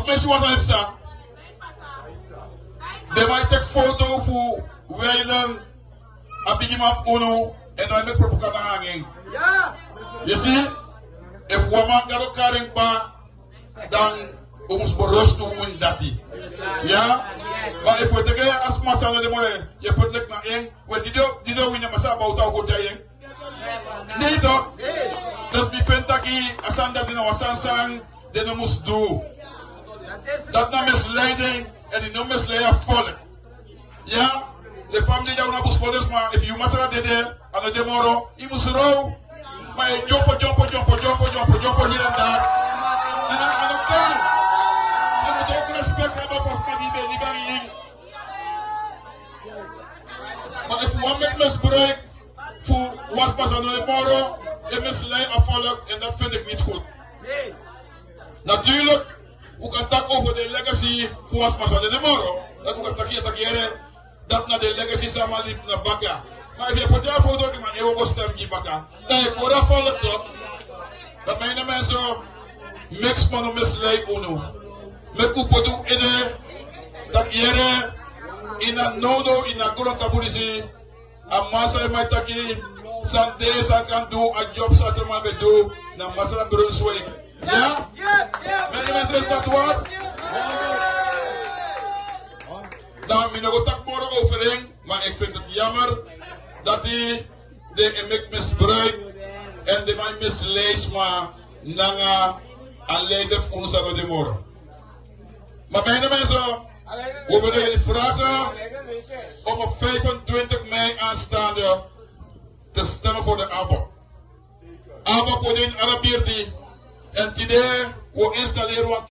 mensen wat heeft ze. De mij tek foto voor wijlen. Abigim af uno. En dan met propaganda hanging. Je ziet. If woman garo karing pa. Dan ons berust doen dat die. Ja? Maar if we tegen als massa naar de moeder. Je put lek naar één. We die do winnen massa bouwt al goed jij. Nee toch? Dus die vindt dat je als dat in een wasansang. Dat je moest doen. Dat is misleiding en die noemen misleiding volk. Ja, de familie die naar boskodes, maar if you masra dede aan de demoro, je moet rouw. Maar je jumpo hier en daar. En aan de kant. Je moet ook respect hebben voor die ben hier. Maar if you met misbruik voor wat pas aan de demoro, je misleidt volk en dat vind ik niet goed. Natuurlijk. We kan tak over de legacy voor ons pas aan de demoro. Dat we kan takje dat naar de legacy samen liep naar Bakka. Maar als je pot jou voor doet, maar je ook stem die Bakka. Dan je voor dat volk toch. Dat mijn mensen mix van een misleid uno. Met kupotu ede dat jere in een nodo in een grond kaburisi. En masere mij taki san deze kan doen a job dat man be doen na masere Brunswijk. Ja? Mijn mensen is dat wat? Dan ben ik ook morgen overeen, maar ik vind het jammer dat hij de emek misbruikt en de mij misleest, maar nanga aanleiding voor ons aan de morgen. Maar bijna mensen, we willen jullie vragen om op 25 mei aanstaande te stemmen voor de ABO. ABO Kodin Arabirti en today we installeren